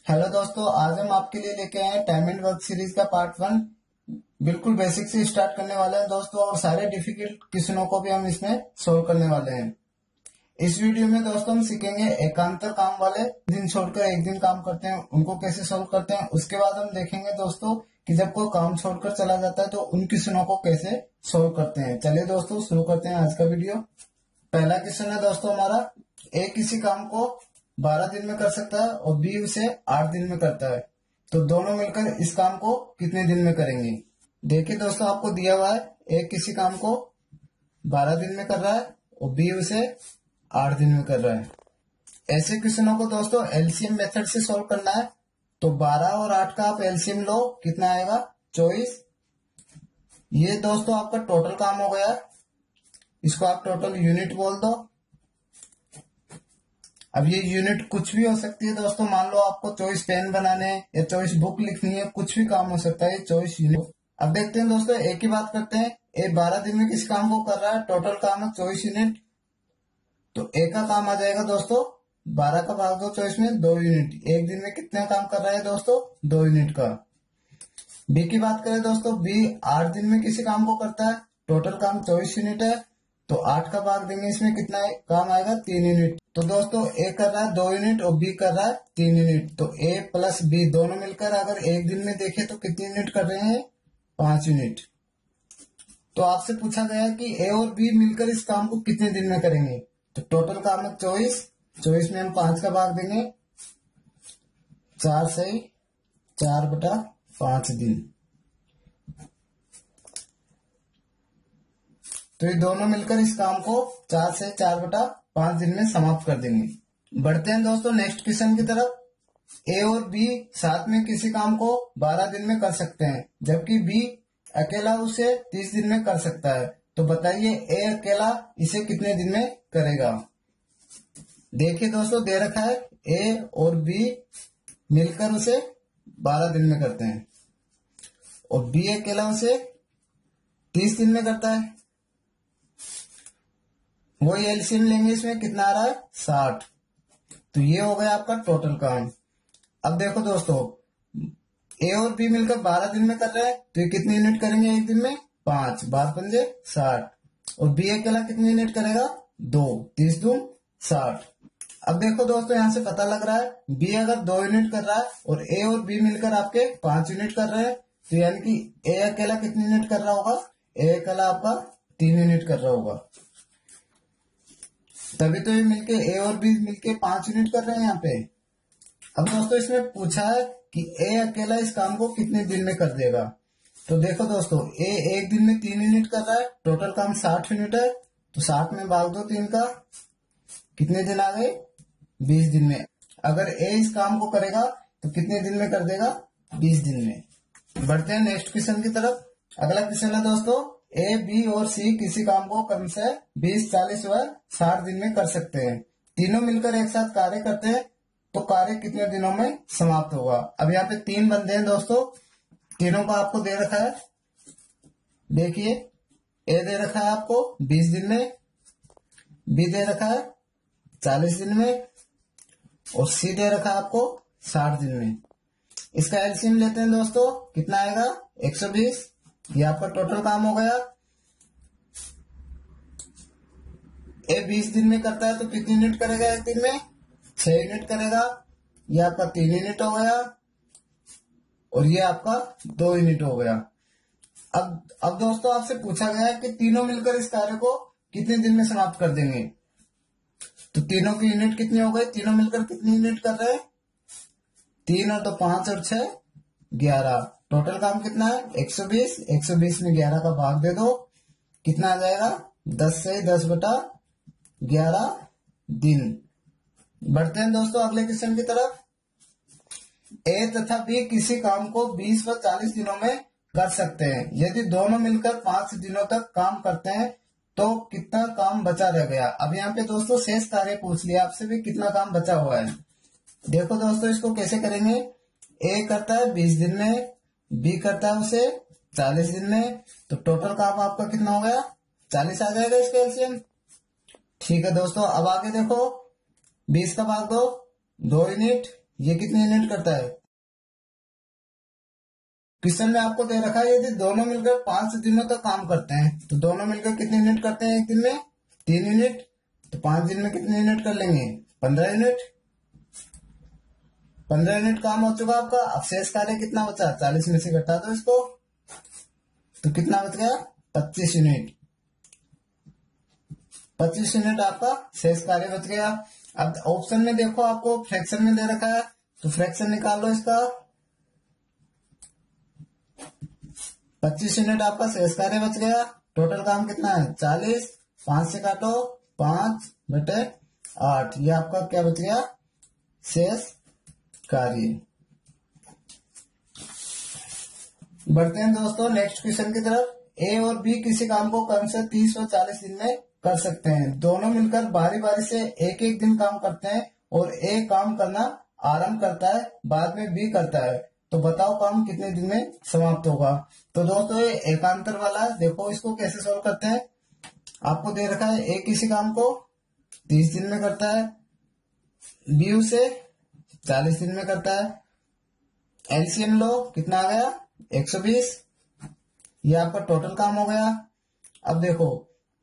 Hello दोस्तों, आज हम आपके लिए लेके आए हैं टाइम एंड वर्क सीरीज का पार्ट 1। बिल्कुल बेसिक से स्टार्ट करने वाले हैं दोस्तों, और सारे डिफिकल्ट क्वेश्चनों को भी हम इसमें सोल्व करने वाले हैं। इस वीडियो में दोस्तों हम सीखेंगे एकांतर काम वाले दिन छोड़कर एक दिन काम करते हैं उनको कैसे सोल्व करते हैं। उसके बाद हम देखेंगे दोस्तों कि जब कोई काम छोड़कर चला जाता है तो उन क्वेश्चनों को कैसे सोल्व करते हैं। चलिए दोस्तों शुरू करते हैं आज का वीडियो। पहला क्वेश्चन है दोस्तों हमारा, ए किसी काम को 12 दिन में कर सकता है और बी उसे 8 दिन में करता है, तो दोनों मिलकर इस काम को कितने दिन में करेंगे। देखिए दोस्तों, आपको दिया हुआ है ए किसी काम को 12 दिन में कर रहा है और बी उसे 8 दिन में कर रहा है। ऐसे क्वेश्चनों को दोस्तों एलसीएम मेथड से सॉल्व करना है। तो 12 और 8 का आप एलसीएम लो, कितना आएगा 24। ये दोस्तों आपका टोटल काम हो गया, इसको आप टोटल यूनिट बोल दो। अब ये यूनिट कुछ भी हो सकती है दोस्तों, मान लो आपको 24 पेन बनाने या 24 बुक लिखनी है, कुछ भी काम हो सकता है 24 यूनिट। अब देखते हैं दोस्तों, एक ही बात करते हैं। ए 12 दिन में किस काम को कर रहा है, टोटल काम है 24 यूनिट, तो ए का काम आ जाएगा दोस्तों 12 का भाग दो 24 में 2 यूनिट। एक दिन में कितने काम कर रहा है दोस्तों 2 यूनिट का। बी की बात करें दोस्तों, बी 8 दिन में किसी काम को करता है, टोटल काम 24 यूनिट है, तो 8 का भाग देंगे, इसमें कितना काम आएगा 3 यूनिट। तो दोस्तों ए कर रहा है 2 यूनिट और बी कर रहा है 3 यूनिट, तो ए प्लस बी दोनों मिलकर अगर एक दिन में देखें तो कितनी यूनिट कर रहे हैं 5 यूनिट। तो आपसे पूछा गया है कि ए और बी मिलकर इस काम को कितने दिन में करेंगे। तो टोटल काम है 24 में हम 5 का भाग देंगे, 4 सही 4/5 दिन। तो ये दोनों मिलकर इस काम को 4 से 4/5 दिन में समाप्त कर देंगे। बढ़ते हैं दोस्तों नेक्स्ट क्वेश्चन की तरफ। ए और बी साथ में किसी काम को 12 दिन में कर सकते हैं, जबकि बी अकेला उसे 30 दिन में कर सकता है। तो बताइए ए अकेला इसे कितने दिन में करेगा। देखिए दोस्तों, दे रखा है ए और बी मिलकर उसे 12 दिन में करते हैं और बी अकेला उसे 30 दिन में करता है। वही एलसीएम लेंगे, इसमें कितना आ रहा है 60। तो ये हो गया आपका टोटल काम। अब देखो दोस्तों, ए और बी मिलकर 12 दिन में कर रहे हैं, तो ये कितनी यूनिट करेंगे एक दिन में 5, 12×5 = 60। और बी अकेला कितनी यूनिट करेगा 2, 30 दून 60। अब देखो दोस्तों, यहां से पता लग रहा है बी अगर 2 यूनिट कर रहा है और ए और बी मिलकर आपके 5 यूनिट कर रहे हैं, तो यानी कि ए अकेला कितनी यूनिट कर रहा होगा, ए अकेला आपका 3 यूनिट कर रहा होगा। तभी तो ये मिलके ए और बी मिलके 5 यूनिट कर रहे हैं यहाँ पे। अब दोस्तों इसमें पूछा है कि ए अकेला इस काम को कितने दिन में कर देगा। तो देखो दोस्तों, ए एक दिन में 3 यूनिट कर रहा है, टोटल काम 60 यूनिट है, तो 60 में भाग दो 3 का, कितने दिन आ गए 20 दिन में। अगर ए इस काम को करेगा तो कितने दिन में कर देगा 20 दिन में। बढ़ते हैं नेक्स्ट क्वेश्चन की तरफ। अगला क्वेश्चन है दोस्तों, ए बी और सी किसी काम को कम से 20, 40 व 60 दिन में कर सकते हैं। तीनों मिलकर एक साथ कार्य करते हैं, तो कार्य कितने दिनों में समाप्त होगा। अब यहाँ पे 3 बंदे हैं दोस्तों, तीनों को आपको दे रखा है। देखिए, ए दे रखा है आपको 20 दिन में, बी दे रखा है 40 दिन में और सी दे रखा है आपको 60 दिन में। इसका एलसीएम लेते हैं दोस्तों, कितना आएगा 120। ये आपका टोटल काम हो गया। ए 20 दिन में करता है तो कितनी यूनिट करेगा एक दिन में 6 यूनिट करेगा। ये आपका 3 यूनिट हो गया और ये आपका 2 यूनिट हो गया। अब दोस्तों आपसे पूछा गया है कि तीनों मिलकर इस कार्य को कितने दिन में समाप्त कर देंगे। तो तीनों की यूनिट कितनी हो गई, तीनों मिलकर कितनी यूनिट कर रहे हैं 3 और 2 5 और 6 11। टोटल काम कितना है 120। 120 में 11 का भाग दे दो, कितना आ जाएगा 10 से 10/11 दिन। बढ़ते हैं दोस्तों अगले क्वेश्चन की तरफ। ए तथा बी किसी काम को 20 व 40 दिनों में कर सकते हैं। यदि दोनों मिलकर 5 दिनों तक काम करते हैं तो कितना काम बचा रह गया। अब यहाँ पे दोस्तों शेष कार्य पूछ लिया आपसे भी, कितना काम बचा हुआ है। देखो दोस्तों, इसको कैसे करेंगे। ए करता है 20 दिन में, बी करता है उसे 40 दिन में, तो टोटल काम आपका कितना हो गया 40 आ जाएगा इसका एलसीएम। ठीक है दोस्तों, अब आगे देखो 20 का भाग दो 2 यूनिट, ये कितने यूनिट करता है। क्वेश्चन में आपको दे रखा है यदि दोनों मिलकर 5 दिनों तक काम करते हैं तो दोनों मिलकर कितने यूनिट करते हैं एक दिन में, 3 यूनिट। तो 5 दिन में कितने यूनिट कर लेंगे, 15 यूनिट। 15 यूनिट काम हो चुका आपका। अब शेष कार्य कितना बचा, 40 में से घटा दो इसको, तो कितना बच गया, 25 यूनिट। 25 यूनिट आपका शेष कार्य बच गया। अब ऑप्शन में देखो आपको फ्रैक्शन में दे रखा है, तो फ्रैक्शन निकाल लो इसका। 25 यूनिट आपका शेष कार्य बच गया। टोटल काम कितना है, 40। 5 से काटो, 5/8, ये आपका क्या बच गया, शेष कार्य। बढ़ते हैं दोस्तों नेक्स्ट क्वेश्चन की तरफ। ए और बी किसी काम को कम से 30 और 40 दिन में कर सकते हैं। दोनों मिलकर बारी बारी से एक एक दिन काम करते हैं और ए काम करना आरंभ करता है, बाद में बी करता है। तो बताओ काम कितने दिन में समाप्त होगा। तो दोस्तों ये एकांतर वाला है, देखो इसको कैसे सोल्व करते हैं। आपको दे रखा है ए किसी काम को 30 दिन में करता है, बी उसे 40 दिन में करता है। एलसीएम लो, कितना आ गया, 120। ये आपका टोटल काम हो गया। अब देखो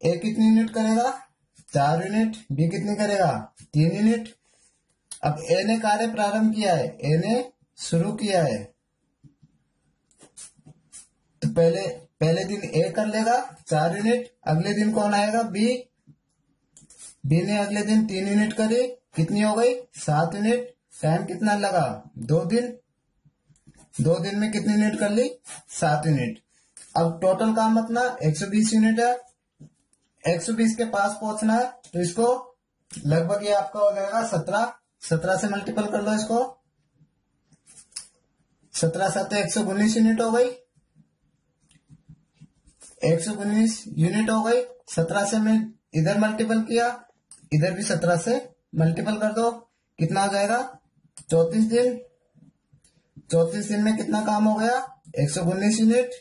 ए कितनी यूनिट करेगा, 4 यूनिट। बी कितनी करेगा, 3 यूनिट। अब ए ने कार्य प्रारंभ किया है, ए ने शुरू किया है, तो पहले दिन ए कर लेगा 4 यूनिट। अगले दिन कौन आएगा, बी। बी ने अगले दिन 3 यूनिट करी, कितनी हो गई, 7 यूनिट। टाइम कितना लगा, 2 दिन। 2 दिन में कितनी यूनिट कर ली, 7 यूनिट। अब टोटल काम अपना 120 यूनिट है। 120 के पास पहुंचना है, तो इसको लगभग ये आपका हो जाएगा 17। 17 से मल्टीपल कर लो इसको, 17 7 119 यूनिट हो गई। 119 यूनिट हो गई। 17 से मैं इधर मल्टीपल किया, इधर भी 17 से मल्टीपल कर दो, कितना हो जाएगा, 34 दिन। 34 दिन में कितना काम हो गया, 119 यूनिट।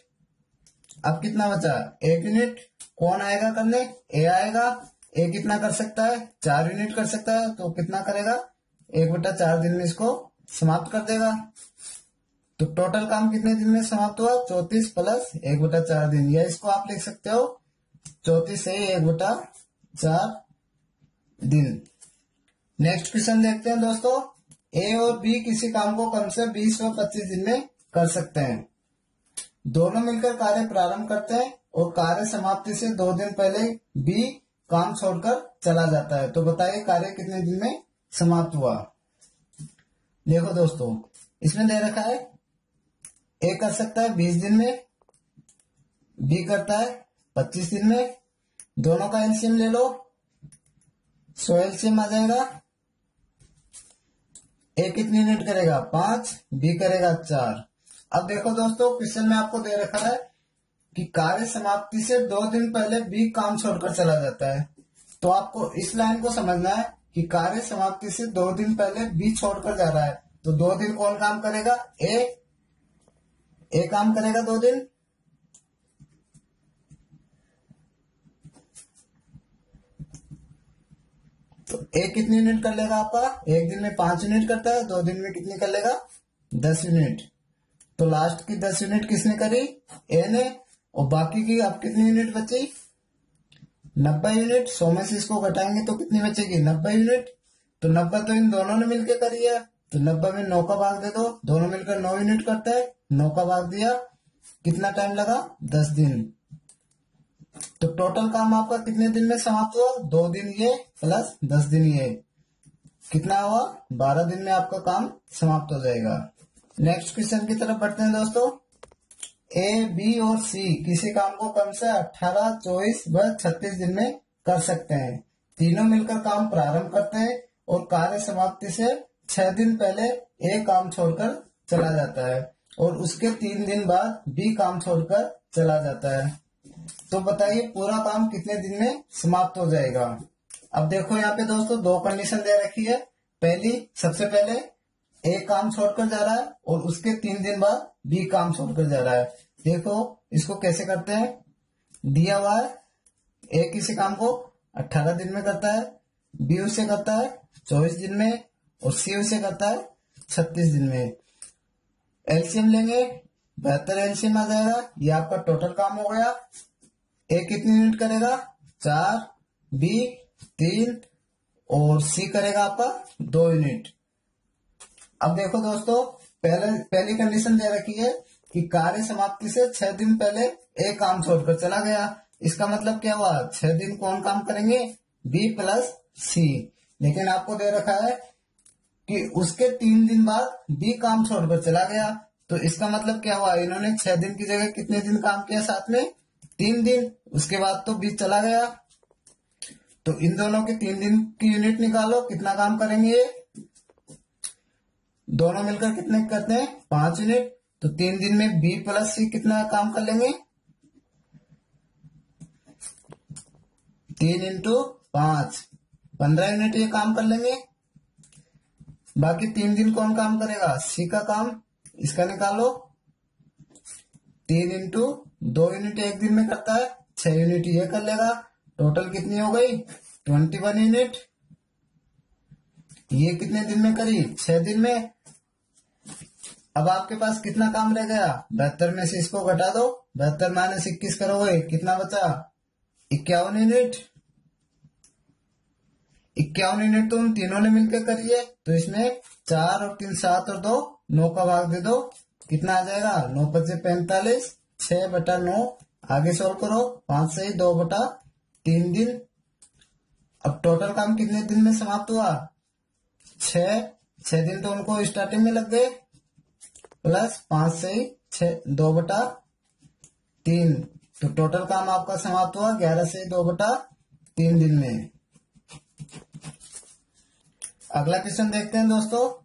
अब कितना बचा, 1 यूनिट। कौन आएगा करने, ए आएगा। ए कितना कर सकता है, 4 यूनिट कर सकता है, तो कितना करेगा, 1/4 दिन में इसको समाप्त कर देगा। तो टोटल काम कितने दिन में समाप्त हुआ, 34 प्लस 1/4 दिन, या इसको आप लिख सकते हो 34 से 1/4 दिन। नेक्स्ट क्वेश्चन देखते हैं दोस्तों। ए और बी किसी काम को कम से 20 और 25 दिन में कर सकते हैं। दोनों मिलकर कार्य प्रारंभ करते हैं और कार्य समाप्ति से 2 दिन पहले बी काम छोड़कर चला जाता है। तो बताइए कार्य कितने दिन में समाप्त हुआ। देखो दोस्तों इसमें दे रखा है ए कर सकता है 20 दिन में, बी करता है 25 दिन में। दोनों का एलसीएम ले लो, 100 एलसीएम आ जाएगा। ए कितनी यूनिट करेगा, 5, बी करेगा 4। अब देखो दोस्तों क्वेश्चन में आपको दे रखा है कि कार्य समाप्ति से 2 दिन पहले बी काम छोड़कर चला जाता है। तो आपको इस लाइन को समझना है कि कार्य समाप्ति से 2 दिन पहले बी छोड़कर जा रहा है, तो 2 दिन कौन काम करेगा, ए काम करेगा 2 दिन। तो ए कितनी यूनिट कर लेगा आपका, एक दिन में 5 यूनिट करता है, 2 दिन में कितनी कर लेगा, 10 यूनिट। तो लास्ट की 10 यूनिट किसने करी, ए ने। और बाकी की अब कितनी यूनिट बची, 90 यूनिट। 100 में से इसको घटाएंगे तो कितनी बचेगी, 90 यूनिट। तो 90 तो इन दोनों ने मिलकर करी है, तो 90 में 9 का भाग दे दो, दोनों मिलकर 9 यूनिट करते हैं। 9 का भाग दिया, कितना टाइम लगा, 10 दिन। तो टोटल काम आपका कितने दिन में समाप्त हुआ, 2 दिन ये प्लस 10 दिन ये, कितना हुआ, 12 दिन में आपका काम समाप्त हो जाएगा। नेक्स्ट क्वेश्चन की तरफ बढ़ते हैं दोस्तों। ए, बी और सी किसी काम को कम से 18, 24 व 36 दिन में कर सकते हैं। तीनों मिलकर काम प्रारंभ करते हैं और कार्य समाप्ति से 6 दिन पहले ए काम छोड़कर चला जाता है और उसके 3 दिन बाद बी काम छोड़कर चला जाता है। तो बताइए पूरा काम कितने दिन में समाप्त हो जाएगा। अब देखो यहाँ पे दोस्तों 2 कंडीशन दे रखी है। पहली, सबसे पहले ए काम छोड़कर जा रहा है और उसके 3 दिन बाद बी काम छोड़कर जा रहा है। देखो इसको कैसे करते हैं, दिया हुआ है ए किसी काम को 18 दिन में करता है, बी उसे करता है 24 दिन में और सी उसे करता है 36 दिन में। एलसीएम लेंगे, 72 एलसीएम आ जाएगा। ये आपका टोटल काम हो गया। ए कितनी यूनिट करेगा? 4, बी 3 और सी करेगा आपका 2 यूनिट। अब देखो दोस्तों, पहली कंडीशन दे रखी है कि कार्य समाप्ति से 6 दिन पहले ए काम छोड़कर चला गया। इसका मतलब क्या हुआ? 6 दिन कौन काम करेंगे? बी प्लस सी। लेकिन आपको दे रखा है कि उसके 3 दिन बाद बी काम छोड़कर चला गया। तो इसका मतलब क्या हुआ? इन्होंने 6 दिन की जगह कितने दिन काम किया साथ में? 3 दिन। उसके बाद तो बी चला गया। तो इन दोनों के 3 दिन की यूनिट निकालो, कितना काम करेंगे ये? दोनों मिलकर कितने करते हैं? 5 यूनिट। तो 3 दिन में बी प्लस सी कितना काम कर लेंगे? 3 इंटू 5, 15 यूनिट ये काम कर लेंगे। बाकी 3 दिन कौन काम करेगा? सी का काम। इसका निकालो। 3 इंटू 2 यूनिट एक दिन में करता है, 6 यूनिट ये कर लेगा। टोटल कितनी हो गई? 21 यूनिट। ये कितने दिन में करी? 6 दिन में। अब आपके पास कितना काम रह गया? 72 में से इसको घटा दो। 72 माइनस 21 करोगे, कितना बचा? 51 यूनिट। 51 यूनिट तो उन तीनों ने मिलकर करी है। तो इसमें 4 और 3 7 और 2 9 का भाग दे दो, कितना आ जाएगा? 9 5 45, 6/9। आगे सोल्व करो, 5 से 2/3 दिन। अब टोटल काम कितने दिन में समाप्त हुआ? 6 दिन तो उनको स्टार्टिंग में लग गए, प्लस 5 से 2/3। तो टोटल काम आपका समाप्त हुआ 11 से 2/3 दिन में। अगला क्वेश्चन देखते हैं दोस्तों।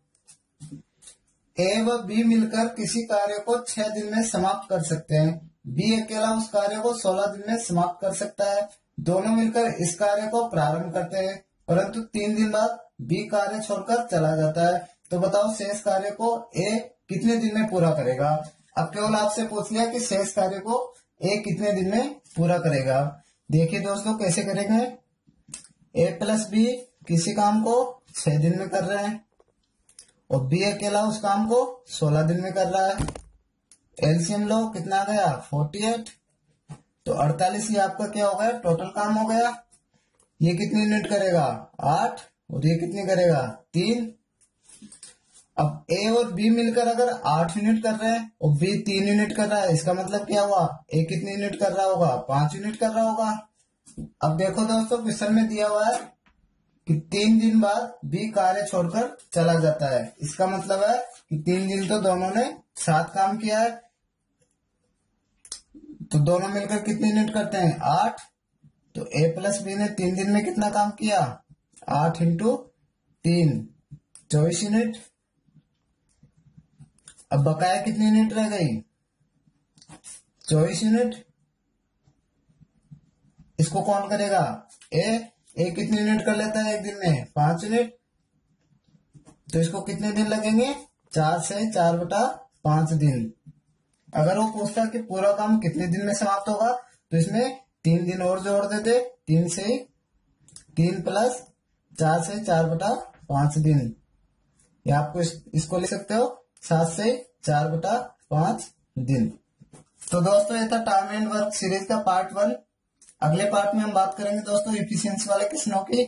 ए व बी मिलकर किसी कार्य को 6 दिन में समाप्त कर सकते हैं। बी अकेला उस कार्य को 16 दिन में समाप्त कर सकता है। दोनों मिलकर इस कार्य को प्रारंभ करते हैं, परंतु 3 दिन बाद बी कार्य छोड़कर चला जाता है। तो बताओ शेष कार्य को ए कितने दिन में पूरा करेगा? अब केवल आपसे पूछ लिया कि शेष कार्य को ए कितने दिन में पूरा करेगा। देखिए दोस्तों कैसे करेंगे। ए प्लस बी किसी काम को 6 दिन में कर रहे हैं और बी अकेला उस काम को 16 दिन में कर रहा है। एलसीएम लो, कितना आ गया? 48। तो 48 ये आपका क्या हो गया? टोटल काम हो गया। ये कितनी यूनिट करेगा? 8। और ये कितनी करेगा? 3। अब ए और बी मिलकर अगर 8 यूनिट कर रहे हैं और बी 3 यूनिट कर रहा है, इसका मतलब क्या हुआ? ए कितनी यूनिट कर रहा होगा? 5 यूनिट कर रहा होगा। अब देखो दोस्तों, क्वेश्चन में दिया हुआ है कि 3 दिन बाद बी कार्य छोड़कर चला जाता है। इसका मतलब है कि 3 दिन तो दोनों ने साथ काम किया है। तो दोनों मिलकर कितनी यूनिट करते हैं? 8। तो ए प्लस बी ने 3 दिन में कितना काम किया? 8 इंटू 3, 24 यूनिट। अब बकाया कितनी यूनिट रह गई? 24 यूनिट। इसको कौन करेगा? ए कितनी यूनिट कर लेता है एक दिन में? 5 यूनिट। तो इसको कितने दिन लगेंगे? 4 से 4/5 दिन। अगर वो पूछता कि पूरा काम कितने दिन में समाप्त होगा, तो इसमें 3 दिन और जोड़ देते। 3 से 3 प्लस 4 से 4/5 दिन। या आपको इसको लिख सकते हो 7 से 4/5 दिन। तो दोस्तों ये था टाइम एंड वर्क सीरीज का पार्ट 1। अगले पार्ट में हम बात करेंगे दोस्तों इफिशियंसी वाले क्वेश्चनों की।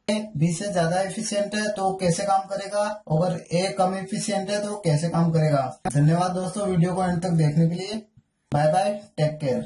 बी से ज्यादा एफिशिएंट है तो कैसे काम करेगा, अगर ए कम एफिशिएंट है तो कैसे काम करेगा। धन्यवाद दोस्तों वीडियो को अंत तक देखने के लिए। Bye bye, take care.